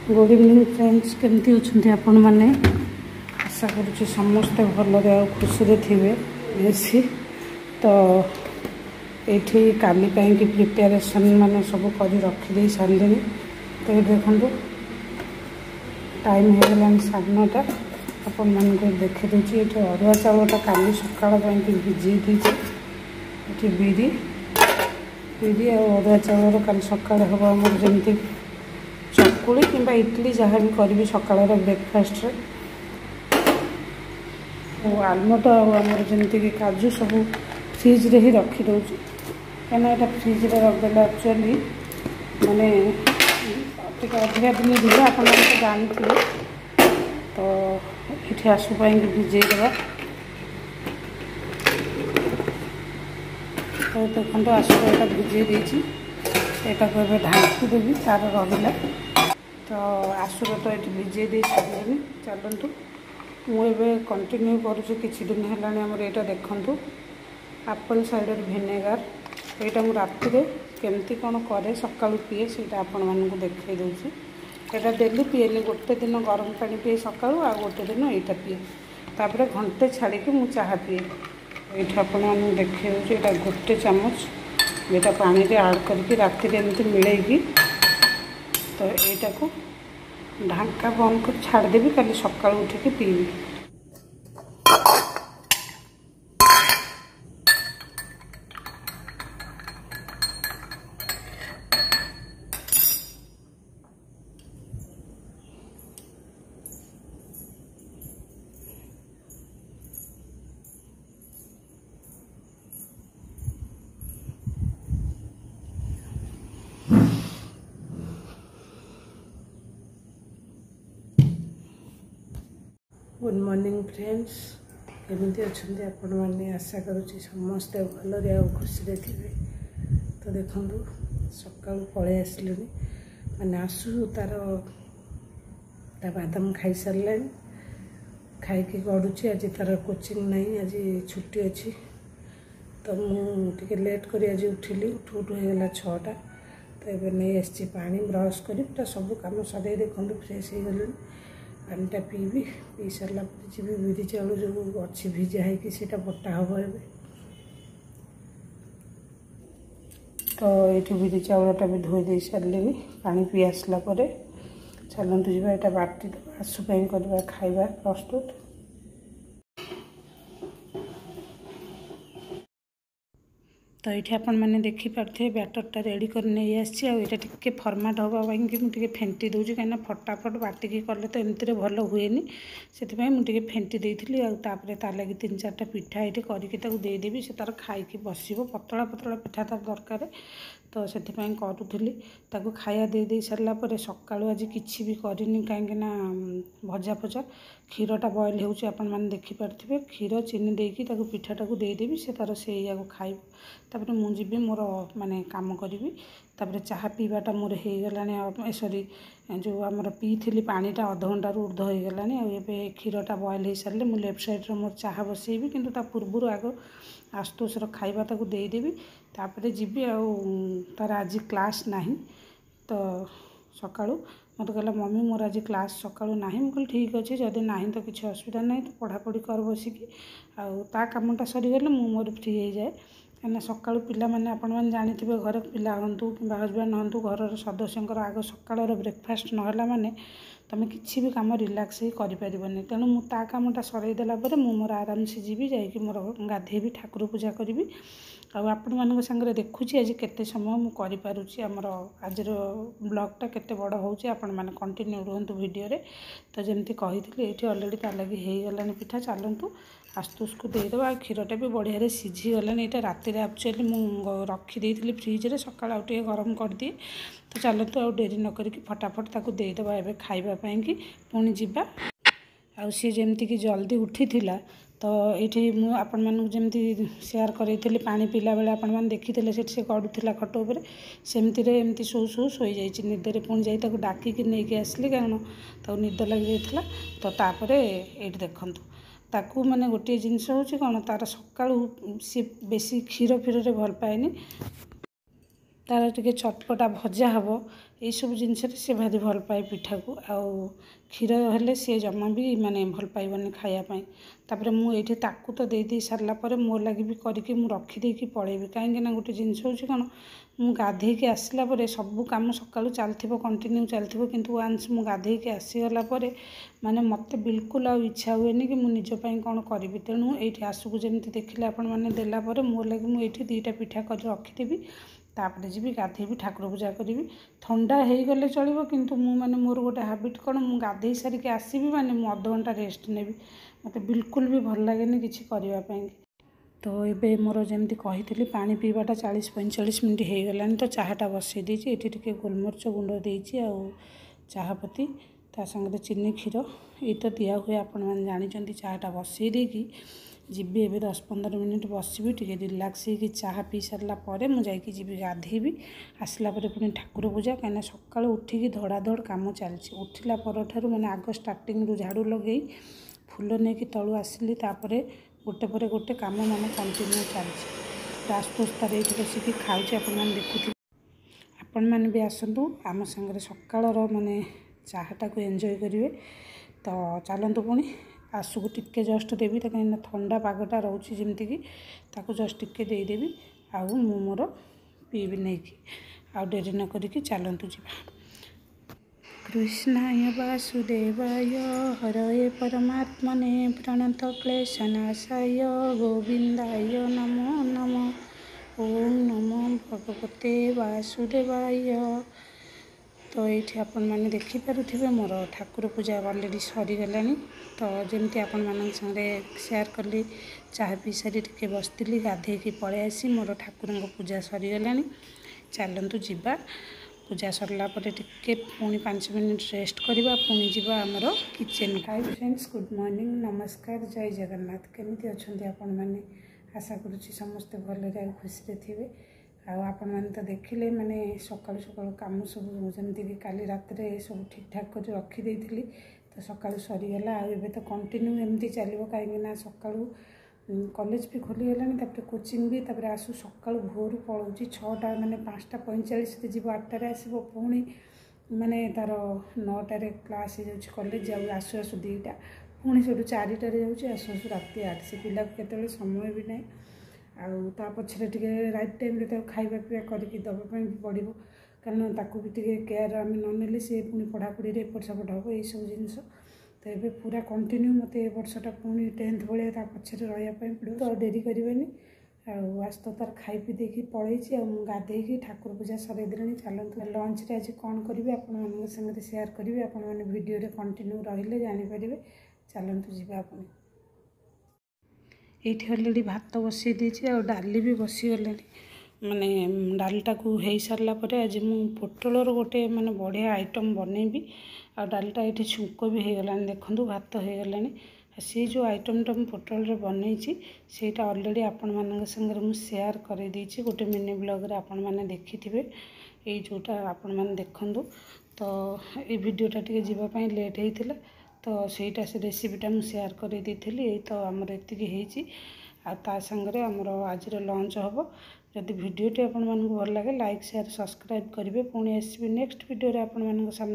Good evening friends, केमती अच्छे आपण मैंने आशा करुँच समस्ते भलरे आ खुशी थे बेसी। तो ये काली की प्रिपेरेसन माने सब कर रखी सारे। तो ये देखो टाइम हो गला 9:30। आपण मान देखी दूसरी ये अरुआ चाउलटा काली सकाल भिजई ये बिरी बिरी अरुआ चाउल काली सकाल हम आम जमी चकुली किंबा इडली जहाँ भी करी सकाल ब्रेकफास्ट आलमंड आमर जमीक काजू सब फ्रिज रे ही रखी दूसरी कहीं यहाँ फ्रिज रे रखदेले एक्चुअली माने अधिका दिन दिए आप जानी तो ये आसुपाई भिजेदेवा। तो देखो आसुपाटा भिजे देती यहाँ को ढांकी देवी तार रहा। तो आसुर तो ये भिजे दे सारे। चलतु मुझे कंटिन्यू करुँच किसी दिन है देखु एप्पल साइडर विनेगार यहाँ मुझे राति केमती कौन करे सका पीए से आपण मानक देखई दूसरी। यहाँ डेली पीएनि गोटे दिन गरम पानी पीए सका आ गोटे दिन यहाँ पीए तापर घंटे छाड़ी मुझे चाह पीए। ये आपण मैंने देखी दूसरी यहाँ गोटे चामच यहाँ पानी रे ऐड करके राति एमती मिलेगी। तो यहाँ को ढांका बंद कर छाड़देवी कल सका उठिकी पीबी। गुड मॉर्निंग फ्रेंड्स, केमती अच्छा आपण मैंने आशा करुँच समस्ते भलरे आ खुशी थे। तो देखो सका पलि आसिले मैंने आसू तार बादाम खाई सारे खाई गड़ुची। आज तार कोचिंग नहीं, आज छुट्टी अच्छी। तो मुझे लेट कर आज उठिली उठू उठू होगा 6टा। तो ये नहीं आसी पानी ब्रश कर पूरा सब कम सर देखो फ्रेश हो गली। पानीटा पीबी पी सारा जी बिरी चाउल जो अच्छी भिजा है बटा हम ए। तो ये बिरी चाउलटा भी धोई दे सारे पानी पी आसला चलतु जी यहाँ बाटी आसुपाई करवा खाଇବା प्रस्तुत। तो ये आपण मैंने देखिपे बैटरटा रेडी कर नहीं आसी। आटा टे फर्माट हाँपाई मुझे फेंटी दूसरी कहीं फटाफट बाटिकी कले तो एमती भल हुए से मुझे फेंटी देती। आपर तार लगे 3-4टा पिठा ये करदेवी से तार खाई बस पतला पतला पिठा तार दरकार। तो से करूली खाया दे सारापर सका आज किसी भी करनी कहीं भजा फजा क्षीरटा बॉयल होची आपण मैंने देखिपे क्षीर चीनी देकी पिठाटा देदेवी से तार से खाइब। तापर मुझे मोर माने काम करी तापर चाह पीवाटा मोर हो गला। सॉरी जो आमर पी थी पानीटा अधघंटा ऊर्ध हो गला। ये क्षीरटा बॉयल हो सारे मुझे लेफ्ट साइड मोर चाह बसैबी किंतु ता पूर्व आग आशुतोषर खाइबा देदेवी तापर जीवी तार आज क्लास नहीं। तो सका मत कहला मम्मी मोर आज क्लास सका ना। मुझे ठीक अच्छे जदि ना तो किसी असुविधा ना तो पढ़ापढ़ी कर बसिकी आ कामटा सरीगले मोर फ्री हो जाए। कहीं सका पिला माने आपण मैंने जानी घर पिला हूँ कि हजबैंड हूँ घर सदस्यंकर आग सकाल ब्रेकफास्ट नाला माने तुम किसी भी कम रिलैक्स ही करें। तेणु मुझे कामटा सरईदेला मोर आराम से जीवी जाकि मोर गाधेबी ठाकुर पूजा करी आपण मान सागर देखुची आज केते समय मुझे करें। आमर आज ब्लॉगटा केते बड़ होची आपण माने कंटिन्यू रुहतु वीडियो रे। तो जमती कही ये अलरेडी तार लगे हो गलानी पिठा चलतु आशुतोष को देदेवा। क्षीरटा भी बढ़िया सीझीगला। यहाँ राति एक्चुअली मुझे रखीदे फ्रिज सका आउटे गरम कर दिए। तो चलतु आ डेरी न करी फटाफट ताकू देदेवा एबे खाइबापाई कि पुणी जीवा। आ सी जमती कि जल्दी उठी थिला। तो ये आपण मानू जमती शेयर करी पानी पीला बेले आपण मैंने देखी से गड़ूला खट उपर सेमती एमती शो शो शोई जाइए निदरे पुणी जा डाकिकी नहीं आसली कारण तो निद लग जाता। तो तापर ये देखूँ ताकू माने गोटे जिनस होची कौन तार सकाळू सी बेसी क्षीर फीर भल पाएनी तार टिके चटपटा भजा हम यही सब जिनस सी भारी भल पाए पिठा को आउ क्षीर हेले सी जमा भी माने भल पाइबनी खायापाई तापर मुझे ताकू तो दे सारापर मो लगी भी करके रखीदे कि पलैबी कहीं गोटे जिनस हूँ कौन मु गाधे के आसला परे सब काम सकाळू चलथिबो कंटिन्यू चलथिबो किंतु वांस मु गाधे के आसीगला परे माने मते बिल्कुल आ इच्छा हुएनी कि मु निज पई कोन करिवि तेणु एठी आसुकु जेमति देखिले आपण माने देला परे मो लगी मु एठी दुईटा पिठा कर रखीदेबी तापर जी गाधेबी ठाकुर पूजा करी ठंडा हो गले चलो किंतु मु माने मोर गोटे हाबिट कौन मु गाधे सारिक आसबि माने मु अध घंटा रेस्ट नेबी मते बिल्कुल भी भल लागेनी किछि करिवा पई। तो ये मोर जमी कही पानी पीवाटा 40-45 मिनट हो गलानी तो चाहाटा बसई देती ये टे गोलमरीच गुंड देती आ चाहपत्ती ता संगे चीनी क्षीर ये तो दिया हुए आपण मैंने जानी चाहाटा बसई देकी जीवी ए 10-15 मिनट बसबी टे रिलैक्स हो चाह पी सारापर मुझे जी गाधेबी आसला पुणी ठाकुर पूजा कहीं सका उठिकी धड़ाधड़ कम चलती उठिला पर मैंने आग स्टार्टिंग झाड़ू लगे फूल नहीं तलू आसली गोटे पर गोटे कम मैंने कंटिन्यू चलती राजपुस्तार ये बसिक खाऊँ आपण देखुए आपण मैंने भी आसतु आम सागर सकाळर माने चाहटा को एंजॉय करेंगे। तो चलतु पुणी आसुक टिके जस्ट देवी तो कहीं ठंडा पागटा रोचे जमीक जस्ट टिके देदेवी आउ मु मोर पीबी नहीं कि आउ डेरी न करिकी चलतु जीवा। कृष्णाय वासुदेवाय हरये परमात्मने प्रणत क्लेशनाशाय गोविंदाय नमो नमः ओम नमो भगवते वासुदेवाय। तो ये आपण मैंने देखिपे मोर ठाकुर पूजा अलरेडी सरीगला तो जमती आपण मान संगे शेयर कली चाह पी सारी टे बसती गाधे की पलि आसी मोर ठाकुर पूजा सरीगला चलतु जीवा पूजा सरला टिके पुणी 5 मिनट रेस्ट करवा पुणी जीवा आमर kitchen. Hi friends good morning नमस्कार जय जगन्नाथ केमिति अछंती आपण माने आशा करुच्ची समस्ते भलरे खुशी थे आपण मैंने तो देखिले माने सकाळु सकाळु काम सब जमीक काली रात सब ठीक ठाक कर रखीदे तो सकाळु सरीगला आबे तो कंटिन्यू एमती चलो कहीं सकाळु कॉलेज भी खोलीगला कोचिंग भी तापर आसु सकाळु भोर पलाऊँ 6टा माने 5:45 जीव 8टारे आसो पुणी माने तार 9टारे क्लास हो कॉलेज जाऊ आसु आसु 2टा पुणी से 4टारे जाऊँ आसु आसु राति 8 से पिला केतले समय भी ना आ पछरे टिके राइट टाइम रे खाଇବା पिया करके दबापी भी पड़ो कारण ताकू भी टिके केयर आम ननेले सी पुणी पढ़ापढ़ी एपट सेपट हम ये सब जिनस तो ये पूरा कंटिन्यू मत ए वर्षटा पुणी 10th भाया पछरे रहा पड़ो तो डेरी करें आज तो तार खाई पी देकी पलैची गाधे ठाकुर पूजा सरईदे चलते लंच रे आज कौन करी आपण संगे शेयर करी आपण मैंने वीडियो कंटिन्यू रही जानीपर चलतु जीवा पुणी। ये अलरेडी भात बसई देती आ डाली भी बसीगला माने डालटा को हो सारापर आज मु पोटलर गोटे माने बढ़िया आइटम बनैबी आ डालटा ये छुंक भी हो गला देखूँ भात हो गला सी जो आइटमटा मुझे पोटल बनई सेटा अलरेडी आपण मान संगे मुझे शेयर कर गोटे मिनी ब्लॉग आपण मैंने देखी थे ये जोटा आपण मैंने देखूँ तो ये वीडियोटा टे जीवाई लेट होता तो सेटा से रेसिपीटा मुझे शेयर कर देती तो आमर एति आ संगे आमर आज लंच हम जदि वीडियोटी आपण मानक भल लगे लाइक शेयर सब्सक्राइब करेंगे पुणी आसबि नेक्स्ट वीडियो आपण मान सामने।